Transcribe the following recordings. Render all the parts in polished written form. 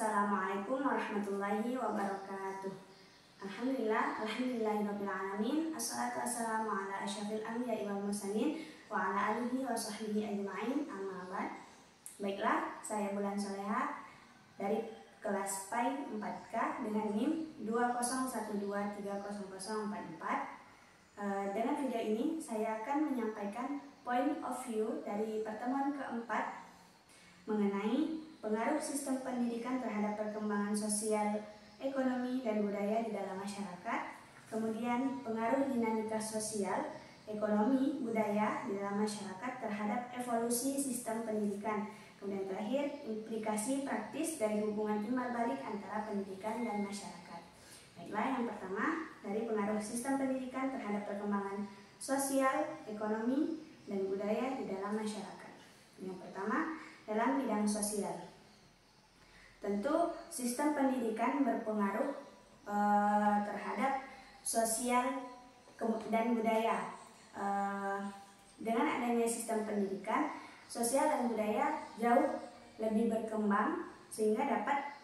Assalamualaikum warahmatullahi wabarakatuh. Alhamdulillahirabbil alamin. Assalatu wassalamu ala asyrafil anbiya'i wal mursalin wa ala alihi wa sahbihi ajma'in. Amma ba'd. Baiklah, saya Bulan Soleha dari kelas PAI 4K dengan NIM 201230044. Dengan video ini saya akan menyampaikan point of view dari pertemuan keempat mengenai pengaruh sistem pendidikan terhadap perkembangan sosial, ekonomi, dan budaya di dalam masyarakat. Kemudian pengaruh dinamika sosial, ekonomi, budaya di dalam masyarakat terhadap evolusi sistem pendidikan. Kemudian terakhir, implikasi praktis dari hubungan timbal balik antara pendidikan dan masyarakat. Baiklah, yang pertama dari pengaruh sistem pendidikan terhadap perkembangan sosial, ekonomi, dan budaya di dalam masyarakat. Yang pertama, dalam bidang sosial. Tentu sistem pendidikan berpengaruh terhadap sosial dan budaya. Dengan adanya sistem pendidikan, sosial dan budaya jauh lebih berkembang sehingga dapat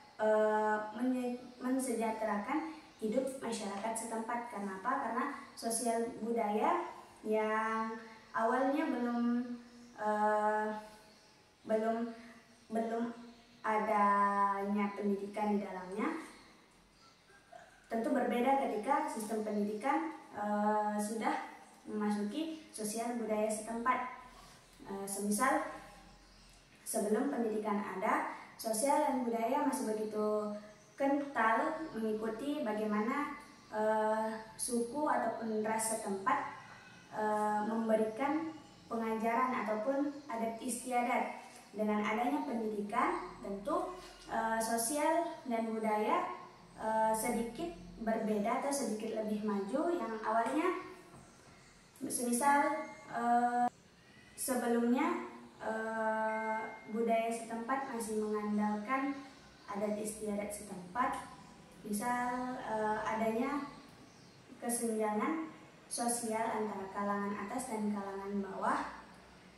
mensejahterakan hidup masyarakat setempat. Karena apa? Karena sosial budaya yang awalnya belum adanya pendidikan di dalamnya, tentu berbeda ketika sistem pendidikan sudah memasuki sosial budaya setempat. Semisal sebelum pendidikan ada, sosial dan budaya masih begitu kental mengikuti bagaimana suku ataupun ras setempat memberikan pengajaran ataupun adat istiadat. Dengan adanya pendidikan, tentu sosial dan budaya sedikit berbeda atau sedikit lebih maju. Yang awalnya semisal sebelumnya budaya setempat masih mengandalkan adat istiadat setempat, misal adanya kesenjangan sosial antara kalangan atas dan kalangan bawah.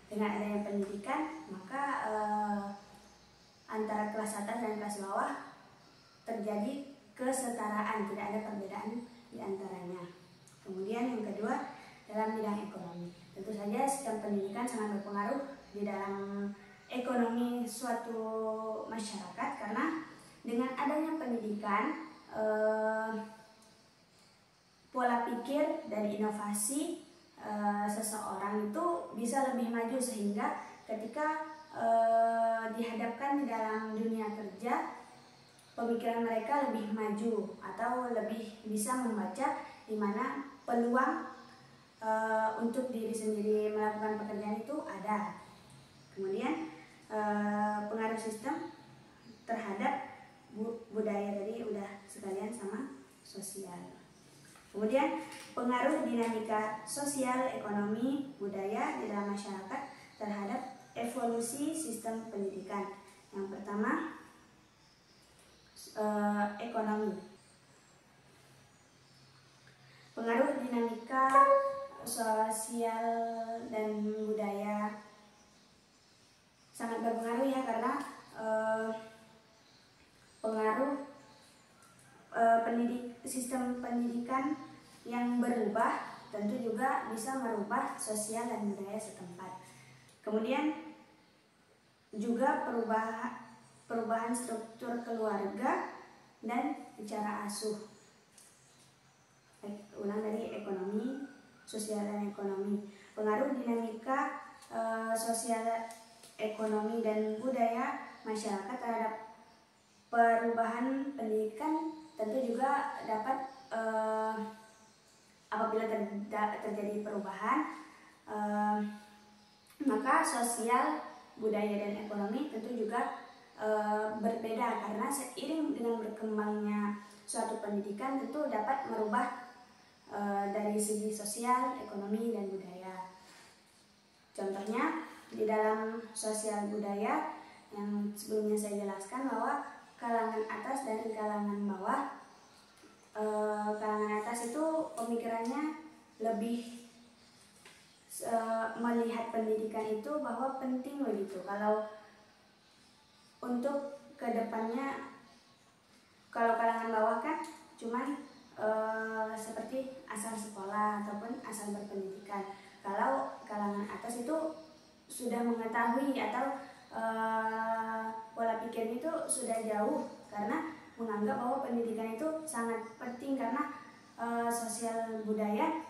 Dengan adanya pendidikan, maka antara kelas atas dan kelas bawah terjadi kesetaraan, tidak ada perbedaan di antaranya. Kemudian yang kedua, dalam bidang ekonomi. Tentu saja sistem pendidikan sangat berpengaruh di dalam ekonomi suatu masyarakat, karena dengan adanya pendidikan, pola pikir dan inovasi seseorang itu bisa lebih maju, sehingga ketika dihadapkan di dalam dunia kerja, pemikiran mereka lebih maju atau lebih bisa membaca di mana peluang untuk diri sendiri melakukan pekerjaan itu ada. Kemudian pengaruh sistem terhadap budaya tadi udah sekalian sama sosial. Kemudian pengaruh dinamika sosial, ekonomi, budaya di dalam masyarakat terhadap evolusi sistem pendidikan. Yang pertama, ekonomi. Pengaruh dinamika sosial dan budaya sangat berpengaruh ya, karena pengaruh sistem pendidikan yang berubah tentu juga bisa merubah sosial dan budaya setempat. Kemudian juga perubahan struktur keluarga dan cara asuh. Ulang dari ekonomi, sosial dan ekonomi. Pengaruh dinamika sosial, ekonomi dan budaya masyarakat terhadap perubahan pendidikan tentu juga dapat apabila terjadi perubahan, maka sosial, budaya dan ekonomi tentu juga berbeda, karena seiring dengan berkembangnya suatu pendidikan tentu dapat merubah dari segi sosial, ekonomi dan budaya. Contohnya di dalam sosial budaya yang sebelumnya saya jelaskan bahwa kalangan atas dan kalangan bawah, kalangan atas itu pemikirannya lebih melihat pendidikan itu bahwa penting begitu. Kalau untuk kedepannya Kalau kalangan bawah kan cuman seperti asal sekolah ataupun asal berpendidikan. Kalau kalangan atas itu sudah mengetahui atau pola pikirnya itu sudah jauh, karena menganggap bahwa pendidikan itu sangat penting karena sosial budaya,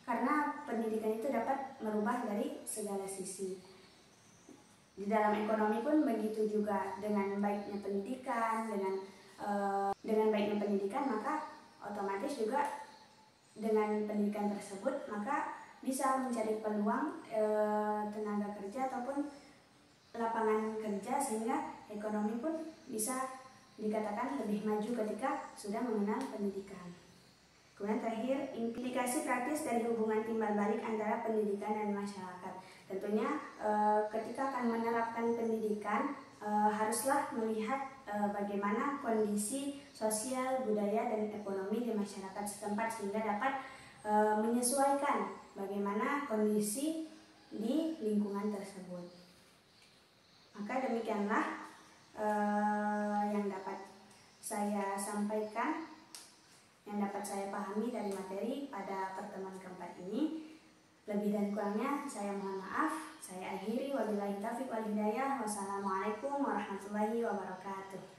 karena pendidikan itu dapat merubah dari segala sisi. Di dalam ekonomi pun begitu juga, dengan baiknya pendidikan, dengan baiknya pendidikan, maka otomatis juga dengan pendidikan tersebut maka bisa mencari peluang tenaga kerja ataupun lapangan kerja, sehingga ekonomi pun bisa dikatakan lebih maju ketika sudah mengenal pendidikan. Kemudian terakhir, implikasi praktis dari hubungan timbal balik antara pendidikan dan masyarakat. Tentunya ketika akan menerapkan pendidikan haruslah melihat bagaimana kondisi sosial, budaya, dan ekonomi di masyarakat setempat, sehingga dapat menyesuaikan bagaimana kondisi di lingkungan tersebut. Maka demikianlah yang dapat saya sampaikan, yang dapat saya pahami dari materi pada pertemuan keempat ini. Lebih dan kurangnya saya mohon maaf. Saya akhiri, wabillahi taufiq wal hidayah. Wassalamualaikum warahmatullahi wabarakatuh.